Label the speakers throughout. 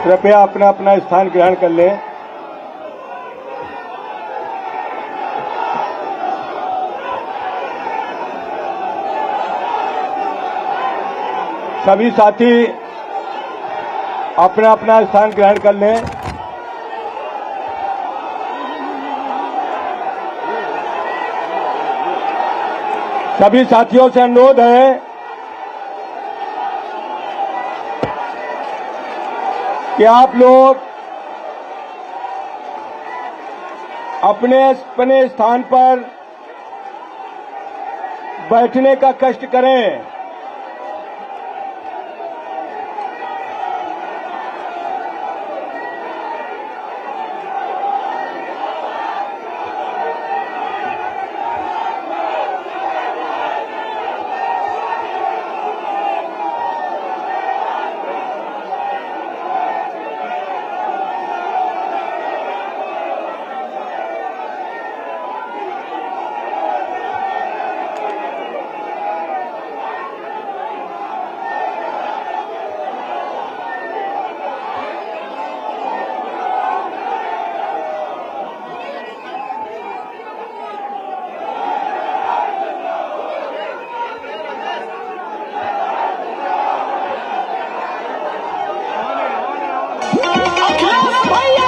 Speaker 1: कृपया अपना अपना स्थान ग्रहण कर लें। सभी साथी अपना अपना स्थान ग्रहण कर लें। सभी साथियों से अनुरोध है कि आप लोग अपने अपने स्थान पर बैठने का कष्ट करें।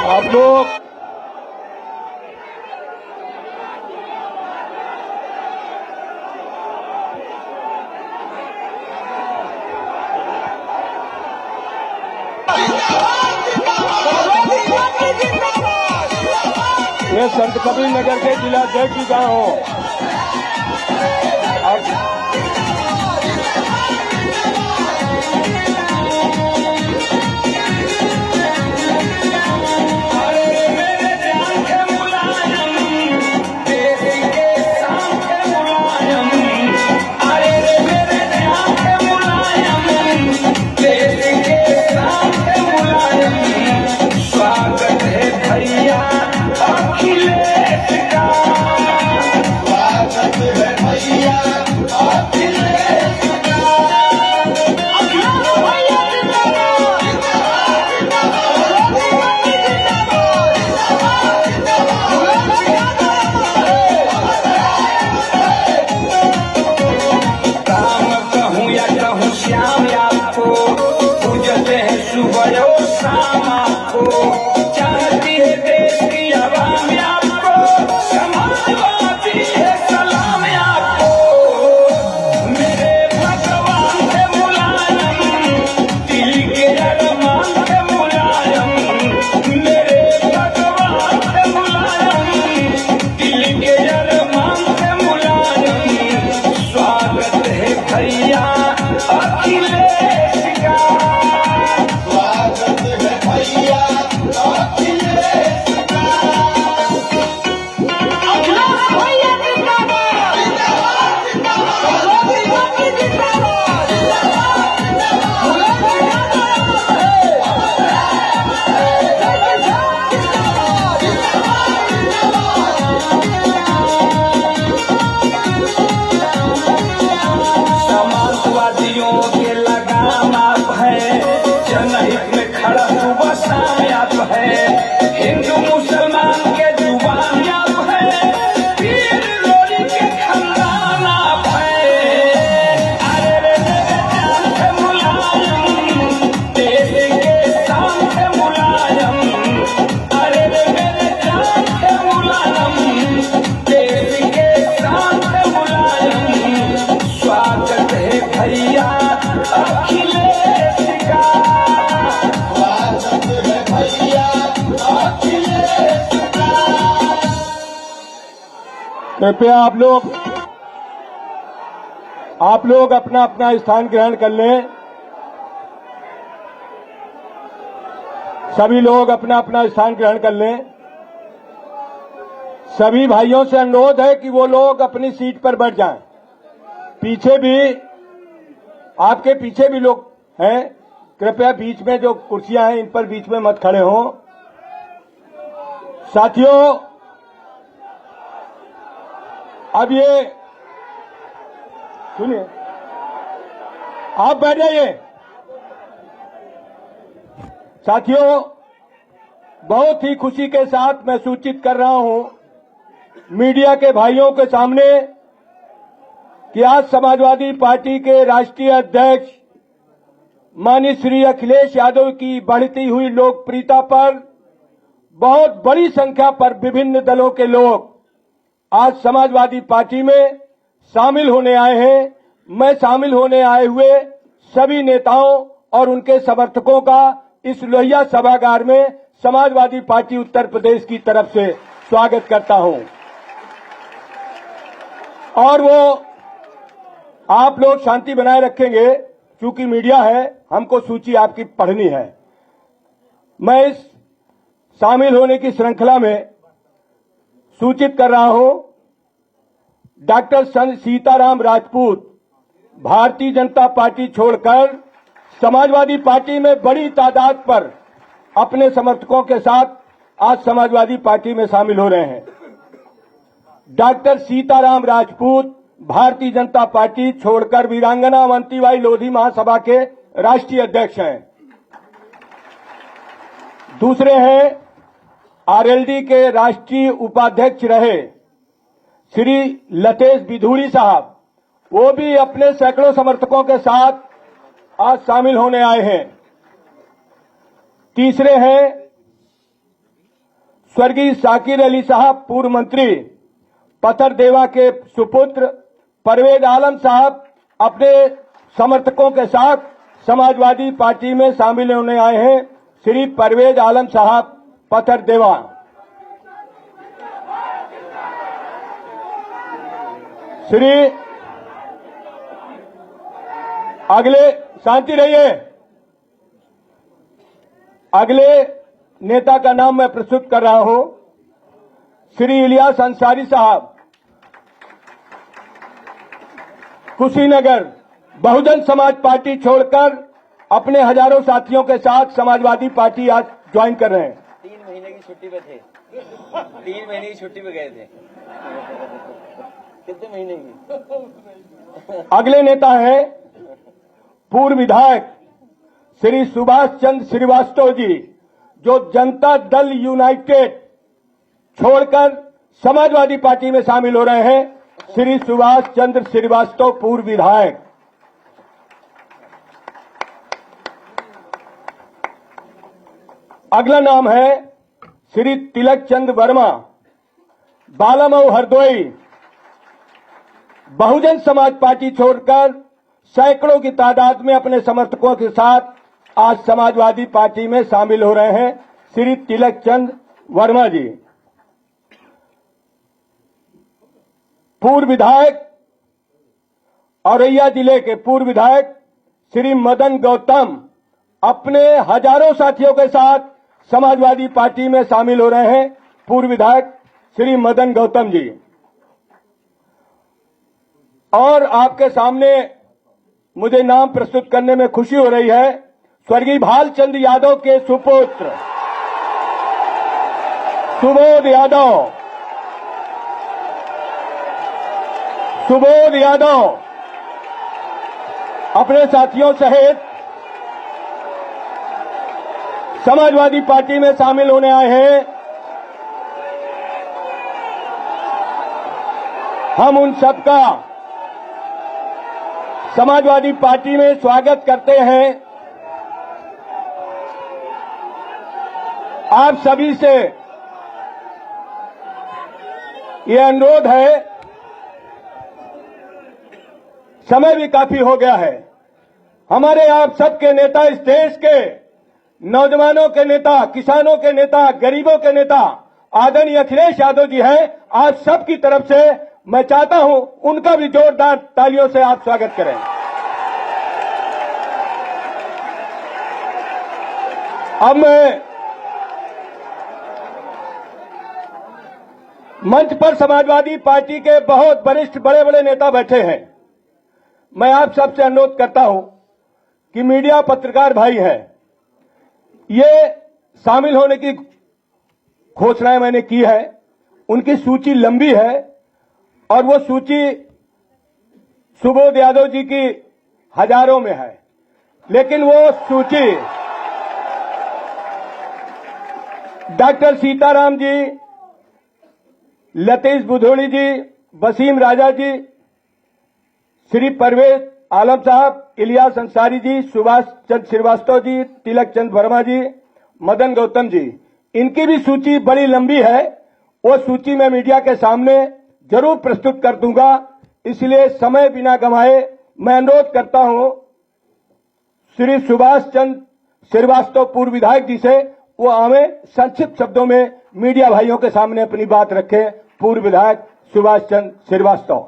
Speaker 1: आप लोग ये संत कबीर नगर के जिला अध्यक्ष जी जहाँ हो कृपया आप लोग अपना अपना स्थान ग्रहण कर लें। सभी लोग अपना अपना स्थान ग्रहण कर लें। सभी भाइयों से अनुरोध है कि वो लोग अपनी सीट पर बैठ जाएं। पीछे भी आपके पीछे भी लोग हैं, कृपया बीच में जो कुर्सियां हैं इन पर बीच में मत खड़े हों। साथियों, अब ये सुनिए, आप बैठ जाइए। साथियों, बहुत ही खुशी के साथ मैं सूचित कर रहा हूं मीडिया के भाइयों के सामने कि आज समाजवादी पार्टी के राष्ट्रीय अध्यक्ष माननीय श्री अखिलेश यादव की बढ़ती हुई लोकप्रियता पर बहुत बड़ी संख्या पर विभिन्न दलों के लोग आज समाजवादी पार्टी में शामिल होने आए हैं। मैं शामिल होने आए हुए सभी नेताओं और उनके समर्थकों का इस लोहिया सभागार में समाजवादी पार्टी उत्तर प्रदेश की तरफ से स्वागत करता हूं। और वो आप लोग शांति बनाए रखेंगे, क्योंकि मीडिया है, हमको सूची आपकी पढ़नी है। मैं इस शामिल होने की श्रृंखला में सूचित कर रहा हूं, डॉक्टर सीताराम राजपूत भारतीय जनता पार्टी छोड़कर समाजवादी पार्टी में बड़ी तादाद पर अपने समर्थकों के साथ आज समाजवादी पार्टी में शामिल हो रहे हैं। डॉक्टर सीताराम राजपूत भारतीय जनता पार्टी छोड़कर वीरांगना अवंतीबाई लोधी महासभा के राष्ट्रीय अध्यक्ष हैं। दूसरे हैं आरएलडी के राष्ट्रीय उपाध्यक्ष रहे श्री लतेश बिधूड़ी साहब, वो भी अपने सैकड़ों समर्थकों के साथ आज शामिल होने आए हैं। तीसरे हैं स्वर्गीय शाकिर अली साहब, पूर्व मंत्री, पथरदेवा के सुपुत्र परवेज आलम साहब अपने समर्थकों के साथ समाजवादी पार्टी में शामिल होने आए हैं। श्री परवेज आलम साहब, पथरदेवा। श्री अगले, शांति रहिए, अगले नेता का नाम मैं प्रस्तुत कर रहा हूं, श्री इलियास अंसारी साहब, कुशीनगर, बहुजन समाज पार्टी छोड़कर अपने हजारों साथियों के साथ समाजवादी पार्टी आज ज्वाइन कर रहे हैं।
Speaker 2: 3 महीने की छुट्टी पे थे, 3 महीने की छुट्टी पे गए थे। कितने महीने की?
Speaker 1: अगले नेता है पूर्व विधायक श्री सुभाष चंद्र श्रीवास्तव जी, जो जनता दल यूनाइटेड छोड़कर समाजवादी पार्टी में शामिल हो रहे हैं। श्री सुभाष चंद्र श्रीवास्तव, पूर्व विधायक। अगला नाम है श्री तिलक चंद वर्मा, बालामऊ, हरदोई, बहुजन समाज पार्टी छोड़कर सैकड़ों की तादाद में अपने समर्थकों के साथ आज समाजवादी पार्टी में शामिल हो रहे हैं। श्री तिलक चंद वर्मा जी। पूर्व विधायक, औरैया जिले के पूर्व विधायक श्री मदन गौतम अपने हजारों साथियों के साथ समाजवादी पार्टी में शामिल हो रहे हैं। पूर्व विधायक श्री मदन गौतम जी। और आपके सामने मुझे नाम प्रस्तुत करने में खुशी हो रही है, स्वर्गीय भालचंद्र यादव के सुपुत्र सुबोध यादव, सुबोध यादव अपने साथियों सहित समाजवादी पार्टी में शामिल होने आए हैं। हम उन सबका समाजवादी पार्टी में स्वागत करते हैं। आप सभी से ये अनुरोध है, समय भी काफी हो गया है। हमारे आप सबके नेता, इस देश के नौजवानों के नेता, किसानों के नेता, गरीबों के नेता आदरणीय अखिलेश यादव जी हैं। आप सबकी तरफ से मैं चाहता हूं उनका भी जोरदार तालियों से आप स्वागत करें। अब मैं मंच पर समाजवादी पार्टी के बहुत वरिष्ठ बड़े बड़े नेता बैठे हैं। मैं आप सबसे अनुरोध करता हूं कि मीडिया पत्रकार भाई हैं, ये शामिल होने की घोषणाएं मैंने की है, उनकी सूची लंबी है और वो सूची सुबोध यादव जी की हजारों में है, लेकिन वो सूची डॉक्टर सीताराम जी, लतीश बुधोड़ी जी, वसीम राजा जी, श्री परवेज आलम साहब, इलियास अंसारी जी, सुभाष चंद्र श्रीवास्तव जी, तिलक चंद वर्मा जी, मदन गौतम जी, इनकी भी सूची बड़ी लंबी है। वो सूची मैं मीडिया के सामने जरूर प्रस्तुत कर दूंगा, इसलिए समय बिना गंवाए मैं अनुरोध करता हूं श्री सुभाष चंद्र श्रीवास्तव पूर्व विधायक जी से वो हमें संक्षिप्त शब्दों में मीडिया भाइयों के सामने अपनी बात रखें। पूर्व विधायक सुभाष चंद्र श्रीवास्तव।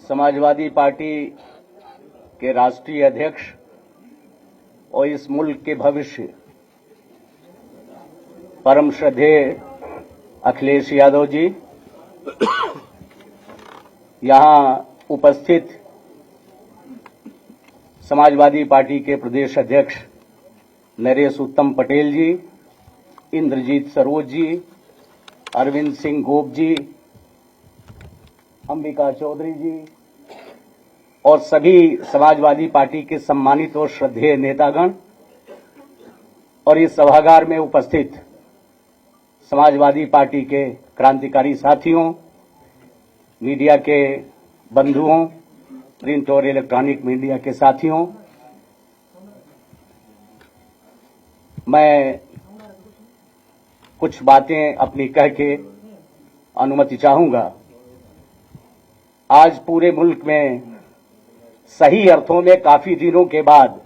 Speaker 2: समाजवादी पार्टी के राष्ट्रीय अध्यक्ष और इस मुल्क के भविष्य परम श्रद्धेय अखिलेश यादव जी, यहां उपस्थित समाजवादी पार्टी के प्रदेश अध्यक्ष नरेश उत्तम पटेल जी, इंद्रजीत सरोज जी, अरविंद सिंह गोप जी, अंबिका चौधरी जी और सभी समाजवादी पार्टी के सम्मानित और श्रद्धेय नेतागण और इस सभागार में उपस्थित समाजवादी पार्टी के क्रांतिकारी साथियों, मीडिया के बंधुओं, प्रिंट और इलेक्ट्रॉनिक मीडिया के साथियों, मैं कुछ बातें अपनी कह के अनुमति चाहूंगा। आज पूरे मुल्क में सही अर्थों में काफी दिनों के बाद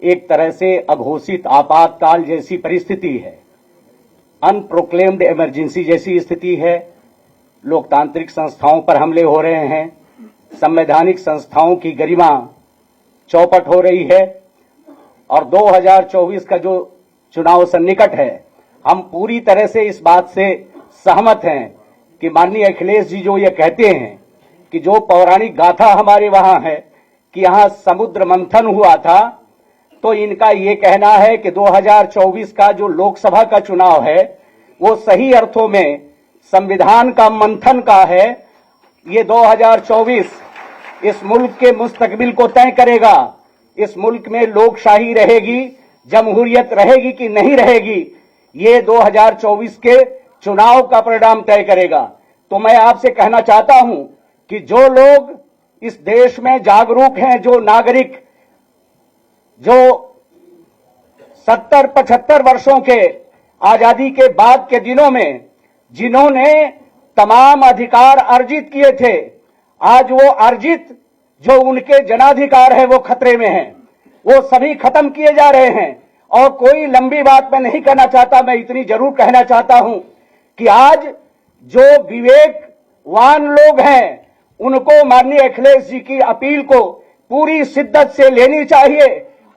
Speaker 2: एक तरह से अघोषित आपातकाल जैसी परिस्थिति है, अनप्रोक्लेम्ड इमरजेंसी जैसी स्थिति है। लोकतांत्रिक संस्थाओं पर हमले हो रहे हैं, संवैधानिक संस्थाओं की गरिमा चौपट हो रही है और 2024 का जो चुनाव सन्निकट है, हम पूरी तरह से इस बात से सहमत हैं कि माननीय अखिलेश जी जो ये कहते हैं कि जो पौराणिक गाथा हमारे वहां है कि यहां समुद्र मंथन हुआ था, तो इनका ये कहना है कि 2024 का जो लोकसभा का चुनाव है वो सही अर्थों में संविधान का मंथन का है। ये 2024 इस मुल्क के मुस्तकबिल को तय करेगा। इस मुल्क में लोकशाही रहेगी, जमहूरियत रहेगी कि नहीं रहेगी, ये 2024 के चुनाव का परिणाम तय करेगा। तो मैं आपसे कहना चाहता हूं कि जो लोग इस देश में जागरूक हैं, जो नागरिक जो 70-75 वर्षों के आजादी के बाद के दिनों में जिन्होंने तमाम अधिकार अर्जित किए थे, आज वो अर्जित जो उनके जनाधिकार है वो खतरे में हैं, वो सभी खत्म किए जा रहे हैं। और कोई लंबी बात मैं नहीं कहना चाहता, मैं इतनी जरूर कहना चाहता हूं कि आज जो विवेकवान लोग हैं उनको माननीय अखिलेश जी की अपील को पूरी शिद्दत से लेनी चाहिए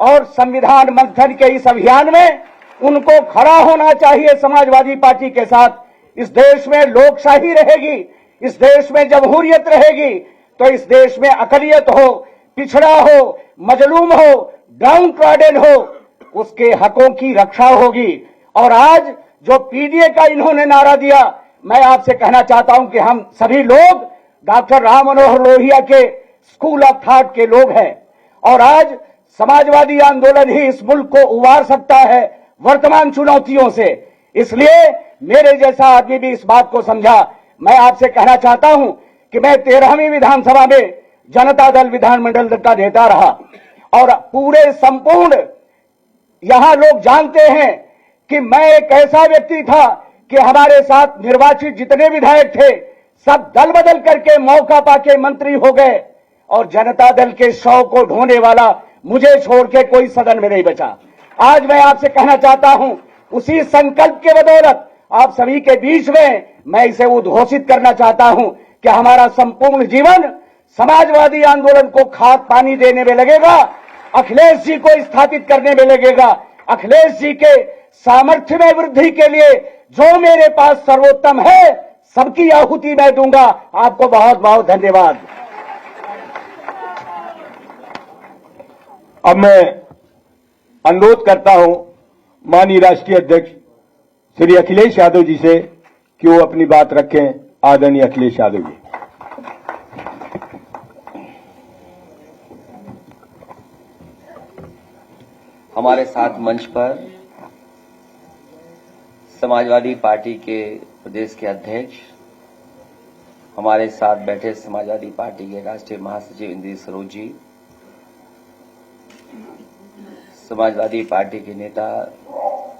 Speaker 2: और संविधान मंथन के इस अभियान में उनको खड़ा होना चाहिए समाजवादी पार्टी के साथ। इस देश में लोकशाही रहेगी, इस देश में जमहूरियत रहेगी, तो इस देश में अकलियत हो, पिछड़ा हो, मजलूम हो, डाउन ट्रॉडन हो, उसके हकों की रक्षा होगी। और आज जो पीडीए का इन्होंने नारा दिया, मैं आपसे कहना चाहता हूं कि हम सभी लोग डॉक्टर राम मनोहर लोहिया के स्कूल ऑफ थॉट के लोग हैं और आज समाजवादी आंदोलन ही इस मुल्क को उबार सकता है वर्तमान चुनौतियों से। इसलिए मेरे जैसा आदमी भी इस बात को समझा। मैं आपसे कहना चाहता हूं कि मैं 13वीं विधानसभा में जनता दल विधानमंडल का नेता रहा और पूरे संपूर्ण यहां लोग जानते हैं कि मैं एक ऐसा व्यक्ति था कि हमारे साथ निर्वाचित जितने विधायक थे सब दल बदल करके मौका पाके मंत्री हो गए और जनता दल के 100 को ढोने वाला मुझे छोड़ के कोई सदन में नहीं बचा। आज मैं आपसे कहना चाहता हूं, उसी संकल्प के बदौलत आप सभी के बीच में मैं इसे उद्घोषित करना चाहता हूं कि हमारा संपूर्ण जीवन समाजवादी आंदोलन को खाद पानी देने में लगेगा, अखिलेश जी को स्थापित करने में लगेगा। अखिलेश जी के सामर्थ्य में वृद्धि के लिए जो मेरे पास सर्वोत्तम है सबकी आहुति मैं दूंगा। आपको बहुत बहुत धन्यवाद।
Speaker 1: अब मैं अनुरोध करता हूं माननीय राष्ट्रीय अध्यक्ष श्री अखिलेश यादव जी से कि वो अपनी बात रखें। आदरणीय अखिलेश यादव जी।
Speaker 3: हमारे साथ मंच पर समाजवादी पार्टी के प्रदेश के अध्यक्ष, हमारे साथ बैठे समाजवादी पार्टी के राष्ट्रीय महासचिव इंद्र सरोज जी, समाजवादी पार्टी के नेता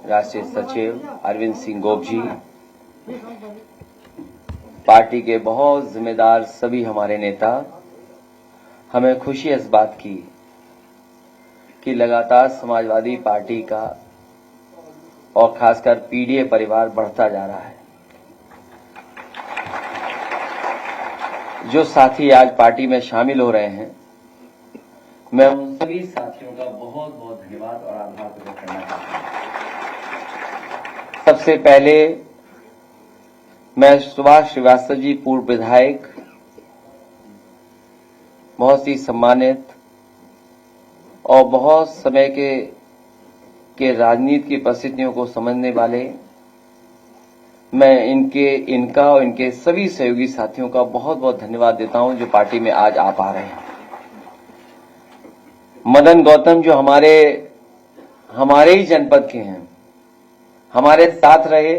Speaker 3: राष्ट्रीय सचिव अरविंद सिंह गोप जी, पार्टी के बहुत जिम्मेदार सभी हमारे नेता, हमें खुशी इस बात की कि लगातार समाजवादी पार्टी का और खासकर पीडीए परिवार बढ़ता जा रहा है। जो साथी आज पार्टी में शामिल हो रहे हैं, मैं उन सभी साथियों का बहुत बहुत धन्यवाद और आभार प्रकट करना चाहता हूं। सबसे पहले मैं सुभाष श्रीवास्तव जी, पूर्व विधायक, बहुत ही सम्मानित और बहुत समय के राजनीति की परिस्थितियों को समझने वाले, मैं इनका और इनके सभी सहयोगी साथियों का बहुत बहुत धन्यवाद देता हूं जो पार्टी में आज आ पा रहे हैं। मदन गौतम जो हमारे ही जनपद के हैं, हमारे साथ रहे,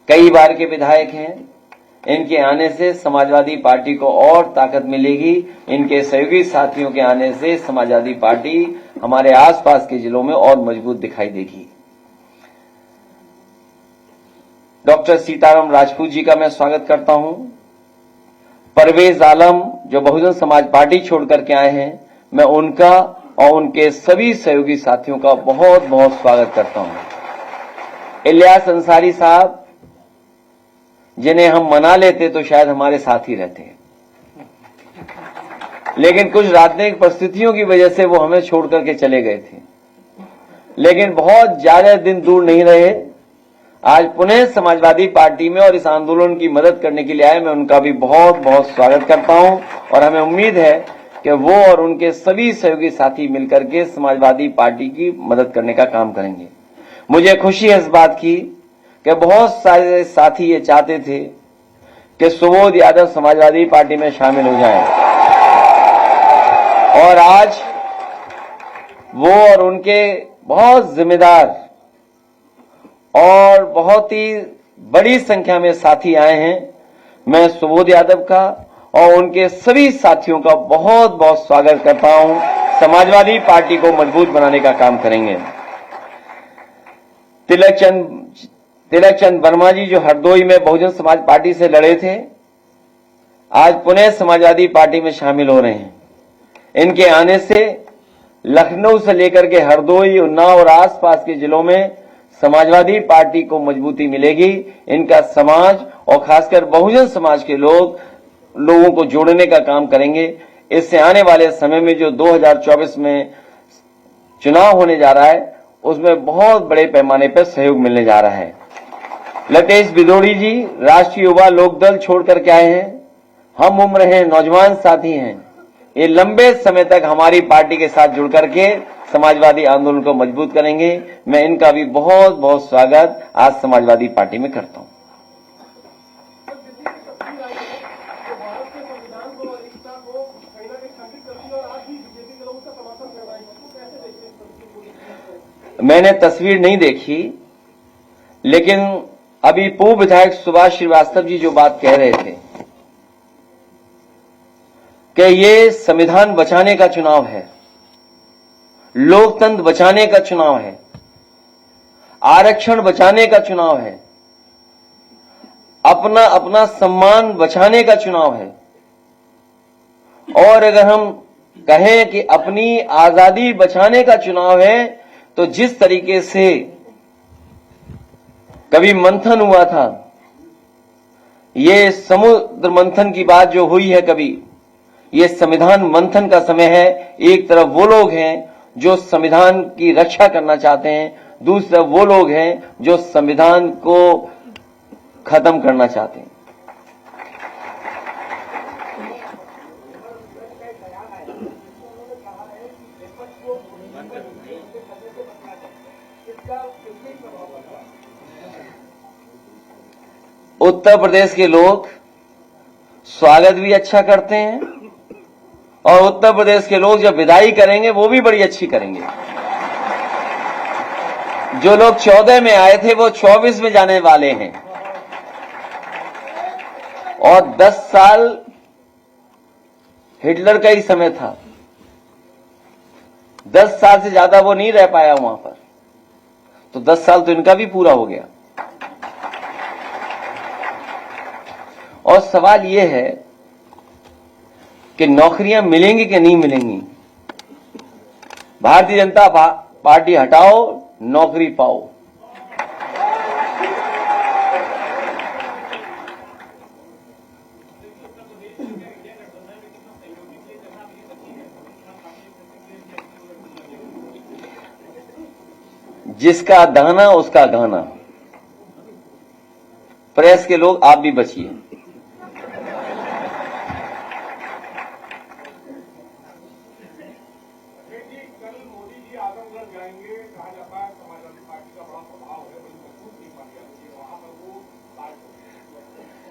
Speaker 3: कई बार के विधायक हैं, इनके आने से समाजवादी पार्टी को और ताकत मिलेगी। इनके सहयोगी साथियों के आने से समाजवादी पार्टी हमारे आसपास के जिलों में और मजबूत दिखाई देगी। डॉक्टर सीताराम राजपूत जी का मैं स्वागत करता हूं। परवेज आलम जो बहुजन समाज पार्टी छोड़ करके आए हैं, मैं उनका और उनके सभी सहयोगी साथियों का बहुत बहुत स्वागत करता हूं। इलियास अंसारी साहब, जिन्हें हम मना लेते तो शायद हमारे साथ ही रहते, लेकिन कुछ राजनीतिक परिस्थितियों की वजह से वो हमें छोड़ करके चले गए थे, लेकिन बहुत ज्यादा दिन दूर नहीं रहे। आज पुनः समाजवादी पार्टी में और इस आंदोलन की मदद करने के लिए आए, मैं उनका भी बहुत बहुत स्वागत करता हूं और हमें उम्मीद है कि वो और उनके सभी सहयोगी साथी मिलकर के समाजवादी पार्टी की मदद करने का काम करेंगे। मुझे खुशी है इस बात की कि बहुत सारे साथी ये चाहते थे कि सुबोध यादव समाजवादी पार्टी में शामिल हो जाएं, और आज वो और उनके बहुत जिम्मेदार और बहुत ही बड़ी संख्या में साथी आए हैं। मैं सुबोध यादव का और उनके सभी साथियों का बहुत बहुत स्वागत करता हूं। समाजवादी पार्टी को मजबूत बनाने का काम करेंगे। तिलक चंद वर्मा जी जो हरदोई में बहुजन समाज पार्टी से लड़े थे, आज पुनः समाजवादी पार्टी में शामिल हो रहे हैं। इनके आने से लखनऊ से लेकर के हरदोई, उन्नाव और आसपास के जिलों में समाजवादी पार्टी को मजबूती मिलेगी। इनका समाज और खासकर बहुजन समाज के लोगों को जोड़ने का काम करेंगे। इससे आने वाले समय में जो 2024 में चुनाव होने जा रहा है, उसमें बहुत बड़े पैमाने पर सहयोग मिलने जा रहा है। लतेश बिदोड़ी जी राष्ट्रीय युवा लोकदल छोड़ करके आए हैं, हम उम्र हैं, नौजवान साथी हैं। ये लंबे समय तक हमारी पार्टी के साथ जुड़ करके समाजवादी आंदोलन को मजबूत करेंगे। मैं इनका भी बहुत बहुत स्वागत आज समाजवादी पार्टी में करता हूं। मैंने तस्वीर नहीं देखी, लेकिन अभी पूर्व विधायक सुभाष श्रीवास्तव जी जो बात कह रहे थे कि ये संविधान बचाने का चुनाव है, लोकतंत्र बचाने का चुनाव है, आरक्षण बचाने का चुनाव है, अपना सम्मान बचाने का चुनाव है। और अगर हम कहें कि अपनी आजादी बचाने का चुनाव है, तो जिस तरीके से कभी मंथन हुआ था, ये समुद्र मंथन की बात जो हुई है कभी, ये संविधान मंथन का समय है। एक तरफ वो लोग हैं जो संविधान की रक्षा करना चाहते हैं, दूसरी तरफ वो लोग हैं जो संविधान को खत्म करना चाहते हैं। उत्तर प्रदेश के लोग स्वागत भी अच्छा करते हैं, और उत्तर प्रदेश के लोग जब विदाई करेंगे वो भी बड़ी अच्छी करेंगे। जो लोग 14 में आए थे वो 24 में जाने वाले हैं, और 10 साल हिटलर का ही समय था। 10 साल से ज्यादा वो नहीं रह पाया वहां पर, तो 10 साल तो इनका भी पूरा हो गया। और सवाल ये है कि नौकरियां मिलेंगी कि नहीं मिलेंगी। भारतीय जनता पार्टी हटाओ, नौकरी पाओ। जिसका दाना उसका गाना। प्रेस के लोग आप भी बचिए।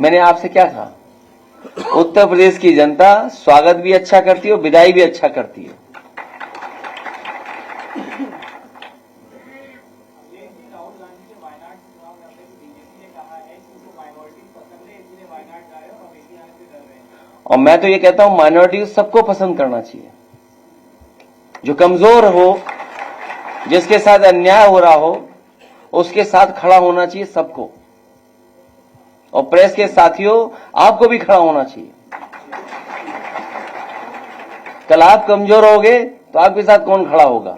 Speaker 3: मैंने आपसे क्या कहा? उत्तर प्रदेश की जनता स्वागत भी अच्छा करती है और विदाई भी अच्छा करती है। और मैं तो ये कहता हूं माइनॉरिटी सबको पसंद करना चाहिए। जो कमजोर हो, जिसके साथ अन्याय हो रहा हो, उसके साथ खड़ा होना चाहिए सबको। और प्रेस के साथियों, आपको भी खड़ा होना चाहिए। कल आप कमजोर होगे तो आपके साथ कौन खड़ा होगा?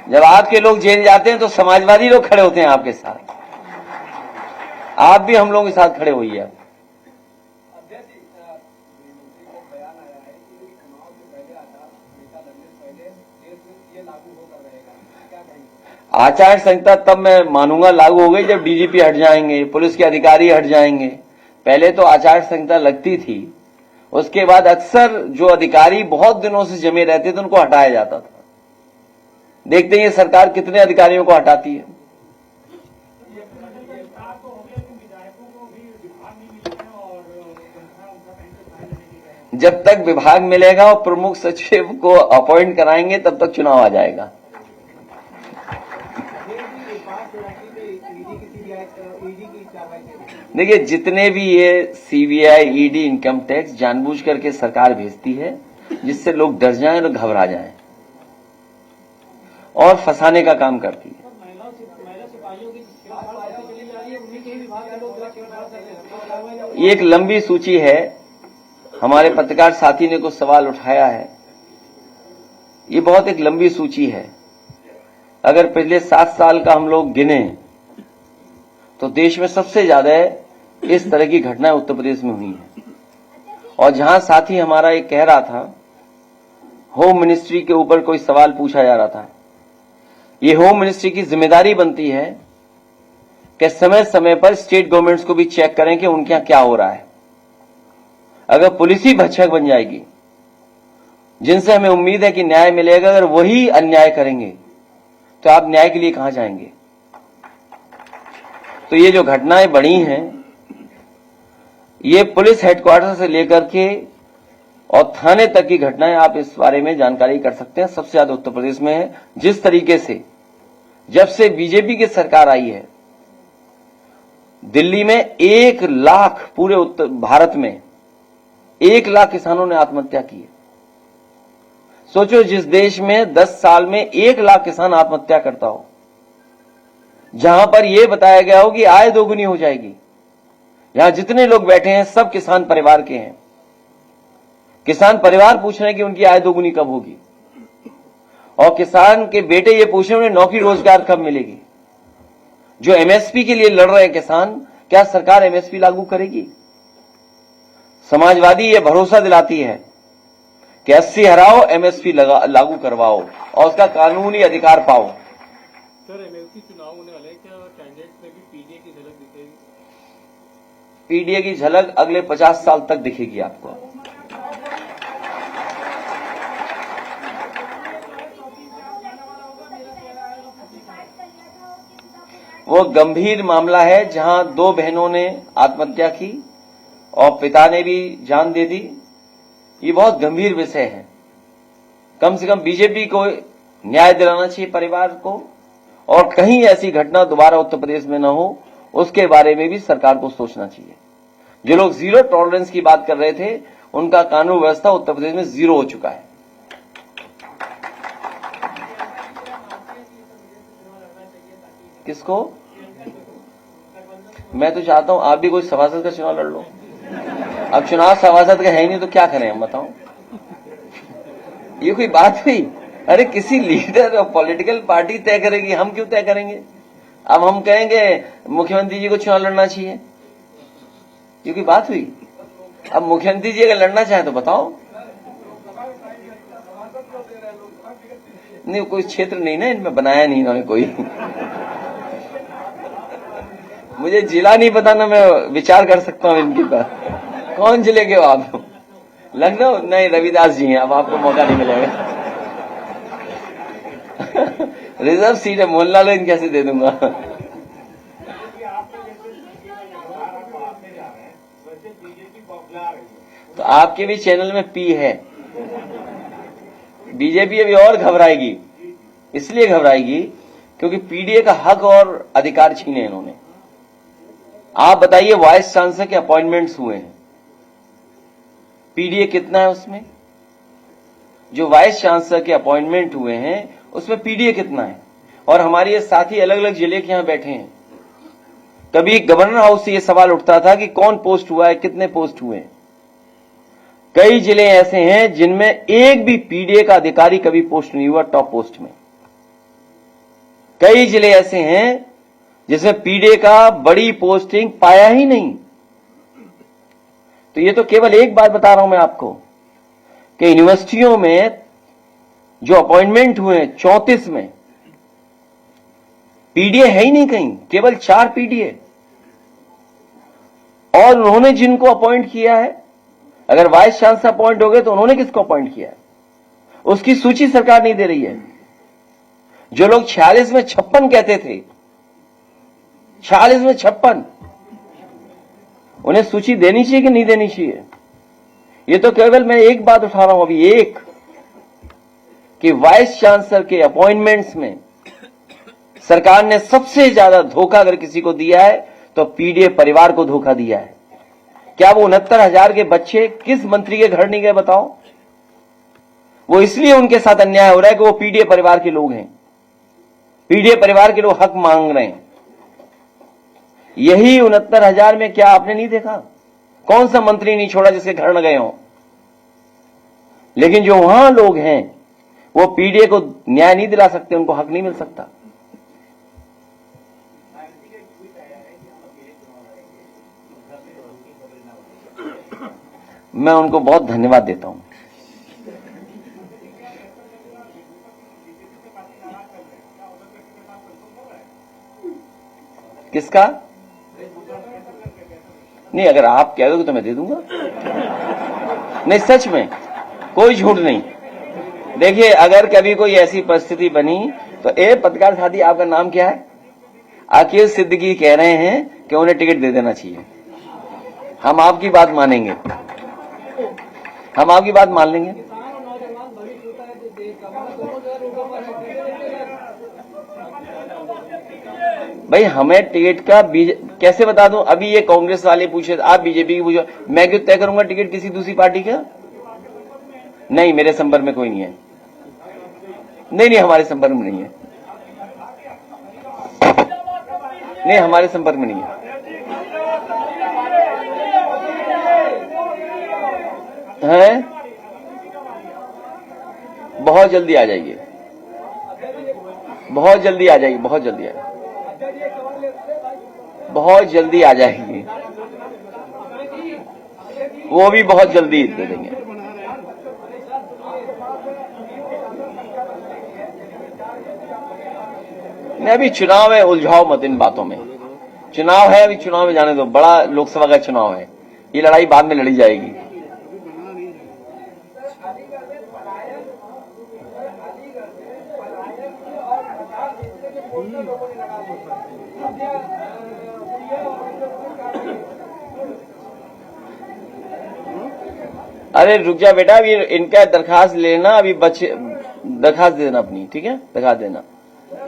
Speaker 3: जब आपके लोग जेल जाते हैं तो समाजवादी लोग खड़े होते हैं आपके साथ। आप भी हम लोगों के साथ खड़े होइए। आचार संहिता तब मैं मानूंगा लागू हो गई जब डीजीपी हट जाएंगे, पुलिस के अधिकारी हट जाएंगे। पहले तो आचार संहिता लगती थी, उसके बाद अक्सर जो अधिकारी बहुत दिनों से जमे रहते थे उनको हटाया जाता था। देखते हैं ये सरकार कितने अधिकारियों को हटाती है। जब तक विभाग मिलेगा और प्रमुख सचिव को अपॉइंट कराएंगे तब तक चुनाव आ जाएगा। देखिए, जितने भी ये सीबीआई, ईडी, इनकम टैक्स जानबूझ करके सरकार भेजती है जिससे लोग डर जाएं और घबरा जाएं और फंसाने का काम करती है। ये एक लंबी सूची है। हमारे पत्रकार साथी ने कुछ सवाल उठाया है। ये बहुत एक लंबी सूची है। अगर पिछले 7 साल का हम लोग गिने तो देश में सबसे ज्यादा इस तरह की घटनाएं उत्तर प्रदेश में हुई हैं। और जहां साथी हमारा एक कह रहा था, होम मिनिस्ट्री के ऊपर कोई सवाल पूछा जा रहा था। ये होम मिनिस्ट्री की जिम्मेदारी बनती है कि समय समय पर स्टेट गवर्नमेंट्स को भी चेक करें कि उनके यहां क्या हो रहा है। अगर पुलिस ही भक्षक बन जाएगी, जिनसे हमें उम्मीद है कि न्याय मिलेगा, अगर वही अन्याय करेंगे तो आप न्याय के लिए कहां जाएंगे? तो ये जो घटनाएं बढ़ी हैं, ये पुलिस हेडक्वार्टर से लेकर के और थाने तक की घटनाएं, आप इस बारे में जानकारी कर सकते हैं। सबसे ज्यादा उत्तर प्रदेश में है। जिस तरीके से जब से बीजेपी की सरकार आई है, दिल्ली में 1 लाख, पूरे उत्तर भारत में 1 लाख किसानों ने आत्महत्या की है। सोचो, जिस देश में 10 साल में 1 लाख किसान आत्महत्या करता हो, जहां पर यह बताया गया हो कि आय दोगुनी हो जाएगी। यहां जितने लोग बैठे हैं सब किसान परिवार के हैं। किसान परिवार पूछ रहे हैं कि उनकी आय दोगुनी कब होगी, और किसान के बेटे ये पूछ रहे हैं उन्हें नौकरी रोजगार कब मिलेगी। जो एमएसपी के लिए लड़ रहे हैं किसान, क्या सरकार एमएसपी लागू करेगी? समाजवादी ये भरोसा दिलाती है कि 80 हराओ, एमएसपी लागू करवाओ और उसका कानूनी अधिकार पाओ।
Speaker 4: सर, एमएलसी चुनाव होने वाले, क्या कैंडिडेट्स में भी पीडीए की झलक दिखेगी?
Speaker 3: पीडीए की झलक अगले 50 साल तक दिखेगी आपको। वो गंभीर मामला है जहां 2 बहनों ने आत्महत्या की और पिता ने भी जान दे दी। ये बहुत गंभीर विषय है। कम से कम बीजेपी को न्याय दिलाना चाहिए परिवार को, और कहीं ऐसी घटना दोबारा उत्तर प्रदेश में न हो, उसके बारे में भी सरकार को सोचना चाहिए। जो लोग जीरो टॉलरेंस की बात कर रहे थे, उनका कानून व्यवस्था उत्तर प्रदेश में जीरो हो चुका है। किसको? मैं तो चाहता हूं आप भी कोई सभासद का चुनाव लड़ लो। अब चुनाव सभासद का है ही नहीं तो क्या करें हम, बताओ। ये कोई बात हुई? अरे किसी लीडर और पॉलिटिकल पार्टी तय करेगी, हम क्यों तय करेंगे? अब हम कहेंगे मुख्यमंत्री जी को चुनाव लड़ना चाहिए, ये कोई बात हुई? अब मुख्यमंत्री जी अगर लड़ना चाहे तो बताओ। नहीं, कोई क्षेत्र नहीं ना इनमें बनाया नहीं इन्होंने कोई। मुझे जिला नहीं पता ना, मैं विचार कर सकता हूं इनके पास। कौन जिले के हो आप? लखनऊ? नहीं, रविदास जी हैं, अब आपको मौका नहीं मिलेगा। रिजर्व सीट है, मोहल्ला लो, कैसे दे दूंगा? तो आपके भी चैनल में पी है। बीजेपी अभी और घबराएगी, इसलिए घबराएगी क्योंकि पीडीए का हक और अधिकार छीने इन्होंने। आप बताइए, वाइस चांसलर के अपॉइंटमेंट्स हुए हैं, पीडीए कितना है उसमें? जो वाइस चांसलर के अपॉइंटमेंट हुए हैं उसमें पीडीए कितना है? और हमारे ये साथी अलग अलग जिले के यहां बैठे हैं। कभी गवर्नर हाउस से ये सवाल उठता था कि कौन पोस्ट हुआ है, कितने पोस्ट हुए हैं। कई जिले ऐसे हैं जिनमें एक भी पीडीए का अधिकारी कभी पोस्ट नहीं हुआ टॉप पोस्ट में। कई जिले ऐसे हैं जिसमें पीडीए का बड़ी पोस्टिंग पाया ही नहीं। तो ये तो केवल एक बात बता रहा हूं मैं आपको कि यूनिवर्सिटियों में जो अपॉइंटमेंट हुए 34 में पीडीए है ही नहीं कहीं, केवल 4 पीडीए। और उन्होंने जिनको अपॉइंट किया है, अगर वाइस चांसलर अपॉइंट हो गए तो उन्होंने किसको अपॉइंट किया है, उसकी सूची सरकार नहीं दे रही है। जो लोग 46 में 56 कहते थे, 46 में 56, उन्हें सूची देनी चाहिए कि नहीं देनी चाहिए? ये तो केवल मैं एक बात उठा रहा हूं अभी, एक, कि वाइस चांसलर के अपॉइंटमेंट्स में सरकार ने सबसे ज्यादा धोखा अगर किसी को दिया है तो पीडीए परिवार को धोखा दिया है। क्या वो 69,000 के बच्चे किस मंत्री के घर नहीं गए, बताओ? वो इसलिए उनके साथ अन्याय हो रहा है कि वो पीडीए परिवार के लोग हैं, पीडीए परिवार के लोग हक मांग रहे हैं। यही 69,000 में क्या आपने नहीं देखा? कौन सा मंत्री नहीं छोड़ा जिसके घर न गए हों? लेकिन जो वहां लोग हैं वो पीडीए को न्याय नहीं दिला सकते, उनको हक नहीं मिल सकता। मैं उनको बहुत धन्यवाद देता हूं। किसका? नहीं, अगर आप कह दोगे तो मैं दे दूंगा। नहीं, सच में कोई झूठ नहीं। देखिए, अगर कभी कोई ऐसी परिस्थिति बनी तो पत्रकार साथी, आपका नाम क्या है? अकील सिद्दीकी कह रहे हैं कि उन्हें टिकट दे देना चाहिए। हम आपकी बात मानेंगे, हम आपकी बात मान लेंगे। भाई, हमें टिकट का कैसे बता दूं? अभी ये कांग्रेस वाले पूछे, आप बीजेपी की पूछो, मैं क्यों तय करूंगा टिकट किसी दूसरी पार्टी का? नहीं, मेरे संपर्क में कोई नहीं है। नहीं, हमारे संपर्क में नहीं है। नहीं, हमारे संपर्क में नहीं है। बहुत जल्दी आ जाएगी, बहुत जल्दी आ जाएगी, बहुत जल्दी आ जाएगी, बहुत जल्दी आ जाएगी, वो भी बहुत जल्दी दे देंगे। नहीं, अभी चुनाव है, उलझाओ मत इन बातों में। चुनाव है, अभी चुनाव में जाने दो। बड़ा लोकसभा का चुनाव है, ये लड़ाई बाद में लड़ी जाएगी। अरे रुक जा बेटा, अभी इनका दरखास्त लेना, अभी बच्चे दरखास्त देना अपनी, ठीक है? दरखास्त देना,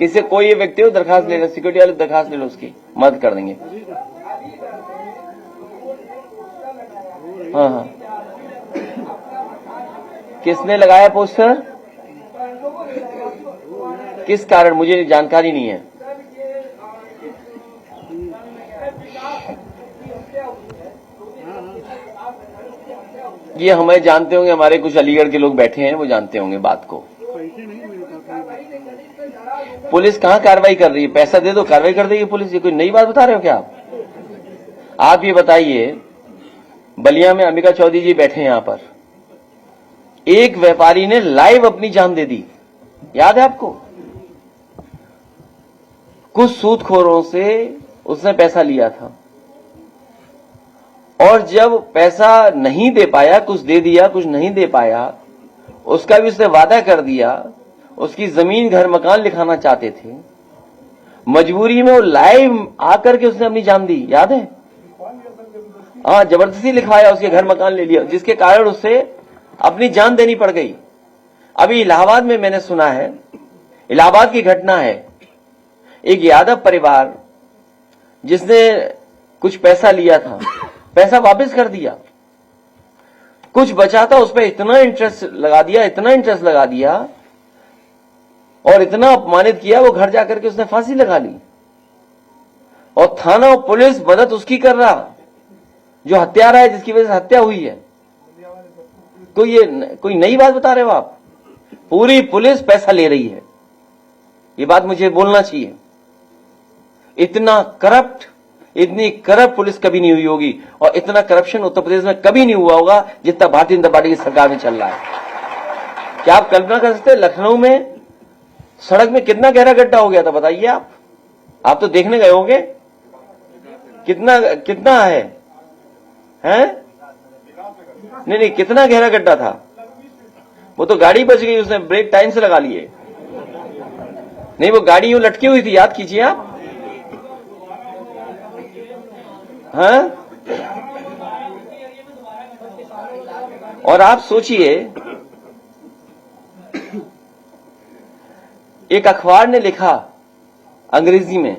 Speaker 3: किसी से कोई व्यक्ति हो दरखास्त ले लो, सिक्योरिटी वाले दरखास्त ले लो, उसकी मदद कर देंगे। हाँ हाँ, किसने लगाया पोस्टर, किस कारण, मुझे जानकारी नहीं है। ये हमें जानते होंगे, हमारे कुछ अलीगढ़ के लोग बैठे हैं, वो जानते होंगे बात को। पुलिस कहां कार्रवाई कर रही है, पैसा दे दो कार्रवाई कर देगी पुलिस। ये कोई नई बात बता रहे हो क्या आप ये बताइए, बलिया में अंबिका चौधरी जी बैठे हैं यहां पर, एक व्यापारी ने लाइव अपनी जान दे दी, याद है आपको? कुछ सूदखोरों से उसने पैसा लिया था, और जब पैसा नहीं दे पाया, कुछ दे दिया कुछ नहीं दे पाया, उसका भी उसने वादा कर दिया, उसकी जमीन घर मकान लिखाना चाहते थे, मजबूरी में वो लाइव आकर के उसने अपनी जान दी, याद है? हाँ, जबरदस्ती लिखवाया, उसके घर मकान ले लिया, जिसके कारण उससे अपनी जान देनी पड़ गई। अभी इलाहाबाद में मैंने सुना है, इलाहाबाद की घटना है, एक यादव परिवार जिसने कुछ पैसा लिया था, पैसा वापस कर दिया, कुछ बचा था उस पर इतना इंटरेस्ट लगा दिया, इतना इंटरेस्ट लगा दिया और इतना अपमानित किया, वो घर जाकर के उसने फांसी लगा ली। और थाना और पुलिस मदद उसकी कर रहा जो हत्यारा है, जिसकी वजह से हत्या हुई है। कोई नई बात बता रहे हो आप? पूरी पुलिस पैसा ले रही है, ये बात मुझे बोलना चाहिए। इतना करप्ट, इतनी करप्ट पुलिस कभी नहीं हुई होगी, और इतना करप्शन उत्तर प्रदेश में कभी नहीं हुआ होगा जितना भारतीय जनता पार्टी की सरकार में चल रहा है। क्या आप कल्पना कर सकते हैं, लखनऊ में सड़क में कितना गहरा गड्ढा हो गया था, बताइए आप तो देखने गए होंगे, कितना है? नहीं, कितना गहरा गड्ढा था। वो तो गाड़ी बच गई, उसने ब्रेक टाइम से लगा लिए। नहीं, वो गाड़ी यूं लटकी हुई थी, याद कीजिए आप। हाँ, और आप सोचिए, एक अखबार ने लिखा अंग्रेजी में,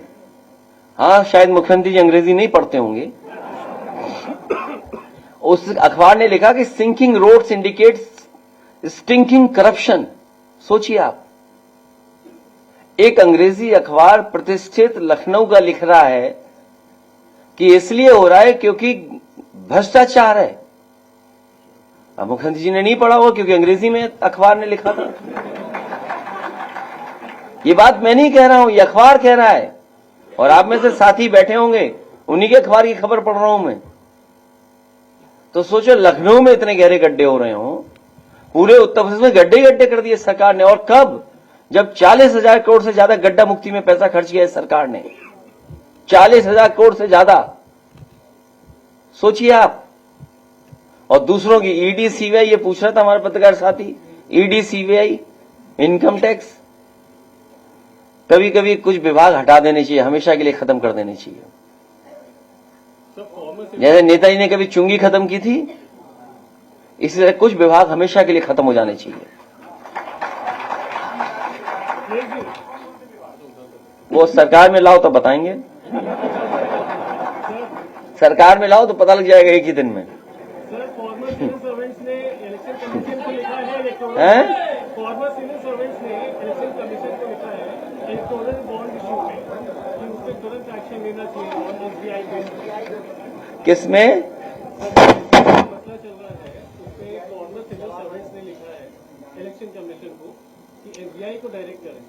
Speaker 3: हाँ शायद मुख्यमंत्री जी अंग्रेजी नहीं पढ़ते होंगे, उस अखबार ने लिखा कि sinking roads indicates stinking corruption. सोचिए आप, एक अंग्रेजी अखबार प्रतिष्ठित लखनऊ का लिख रहा है कि इसलिए हो रहा है क्योंकि भ्रष्टाचार है। अब मुख्यमंत्री जी ने नहीं पढ़ा हुआ क्योंकि अंग्रेजी में अखबार ने लिखा था। ये बात मैं नहीं कह रहा हूं, ये अखबार कह रहा है, और आप में से साथी बैठे होंगे, उन्हीं के अखबार की खबर पढ़ रहा हूं मैं। तो सोचो, लखनऊ में इतने गहरे गड्ढे हो रहे हो, पूरे उत्तर प्रदेश में गड्ढे गड्ढे कर दिए सरकार ने। और कब? जब 40,000 करोड़ से ज्यादा गड्ढा मुक्ति में पैसा खर्च किया है सरकार ने, 40,000 करोड़ से ज्यादा, सोचिए आप। और दूसरों की ईडी सीबीआई, ये पूछ रहा था हमारा पत्रकार साथी, ईडी सीबीआई इनकम टैक्स, कभी कभी कुछ विभाग हटा देने चाहिए, हमेशा के लिए खत्म कर देने चाहिए। जैसे नेताजी ने कभी चुंगी खत्म की थी, इसी तरह कुछ विभाग हमेशा के लिए खत्म हो जाने चाहिए। वो सरकार में लाओ तो बताएंगे, सरकार में लाओ तो पता लग जाएगा एक ही दिन में। किसमें
Speaker 4: मसला चल रहा है, उसमें फॉर्मर सिविल सर्वेंट्स ने लिखा है इलेक्शन कमीशन को कि एसबीआई को डायरेक्ट करें,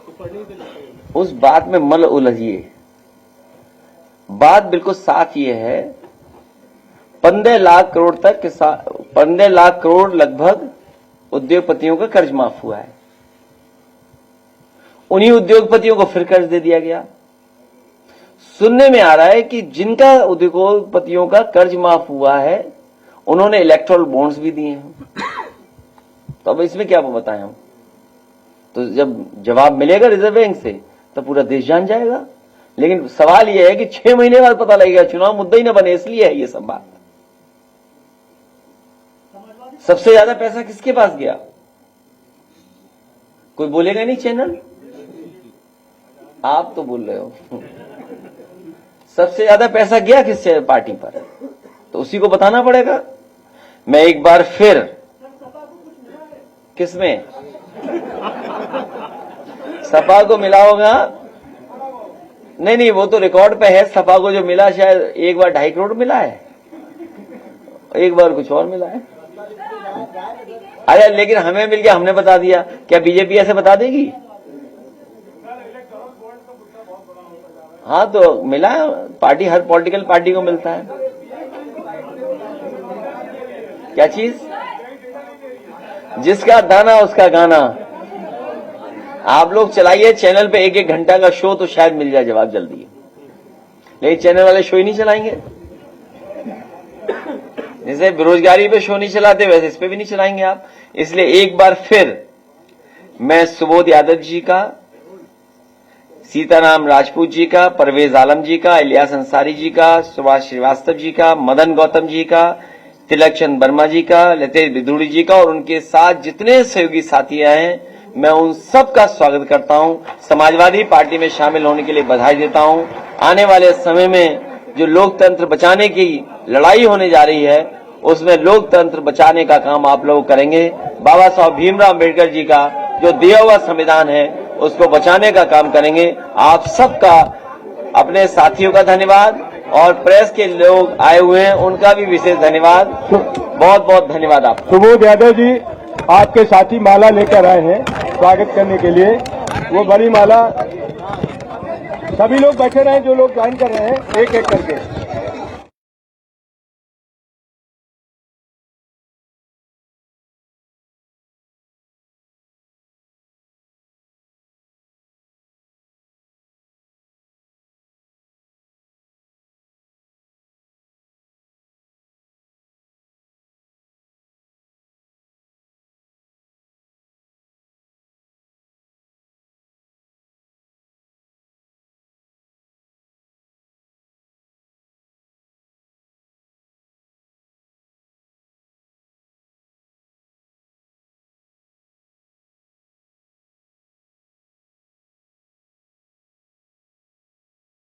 Speaker 4: तो पढ़ने से लिखे।
Speaker 3: उस बात में मल उलझिए, बात बिल्कुल साफ ये है, 15 लाख करोड़ तक 15 लाख करोड़ लगभग उद्योगपतियों का कर्ज माफ हुआ है। उन्हीं उद्योगपतियों को फिर कर्ज दे दिया गया। सुनने में आ रहा है कि जिनका उद्योगपतियों का कर्ज माफ हुआ है, उन्होंने इलेक्ट्रल बॉन्ड्स भी दिए हैं। तो अब इसमें क्या बताएं हम? तो जब जवाब मिलेगा रिजर्व बैंक से तो पूरा देश जान जाएगा। लेकिन सवाल यह है कि 6 महीने बाद पता लगेगा, चुनाव मुद्दा ही ना बने, इसलिए है ये सब बात। सबसे ज्यादा पैसा किसके पास गया? कोई बोलेगा नहीं चैनल? आप तो बोल रहे हो। सबसे ज्यादा पैसा गया किस पार्टी पर, तो उसी को बताना पड़ेगा। मैं एक बार फिर, किसमें सपा को मिला होगा? नहीं, वो तो रिकॉर्ड पे है। सपा को जो मिला शायद एक बार 2.5 करोड़ मिला है, एक बार कुछ और मिला है। अरे लेकिन हमें मिल गया, हमने बता दिया। क्या बीजेपी ऐसे बता देगी? हाँ तो मिला है, पार्टी, हर पॉलिटिकल पार्टी को मिलता है। क्या चीज? जिसका दाना उसका गाना। आप लोग चलाइए चैनल पे 1-1 घंटा का शो, तो शायद मिल जाए जवाब जल्दी। लेकिन चैनल वाले शो ही नहीं चलाएंगे। जैसे बेरोजगारी पे शो नहीं चलाते, वैसे इस पे भी नहीं चलाएंगे आप। इसलिए एक बार फिर मैं सुबोध यादव जी का, सीताराम राजपूत जी का, परवेज आलम जी का, इलियास अंसारी जी का, सुभाष श्रीवास्तव जी का, मदन गौतम जी का, तिलक चंद वर्मा जी का, लतेश बिधूड़ी जी का और उनके साथ जितने सहयोगी साथियां हैं, मैं उन सब का स्वागत करता हूं। समाजवादी पार्टी में शामिल होने के लिए बधाई देता हूं। आने वाले समय में जो लोकतंत्र बचाने की लड़ाई होने जा रही है, उसमें लोकतंत्र बचाने का काम आप लोग करेंगे। बाबा साहब भीमराव अम्बेडकर जी का जो दिया हुआ संविधान है, उसको बचाने का काम करेंगे। आप सबका, अपने साथियों का धन्यवाद और प्रेस के लोग आए हुए हैं उनका भी विशेष धन्यवाद। बहुत बहुत धन्यवाद आप।
Speaker 1: सुबोध यादव जी, आपके साथी माला लेकर आए हैं स्वागत करने के लिए। वो बड़ी माला, सभी लोग बैठे रहे, जो लोग ज्वाइन कर रहे हैं, एक एक करके।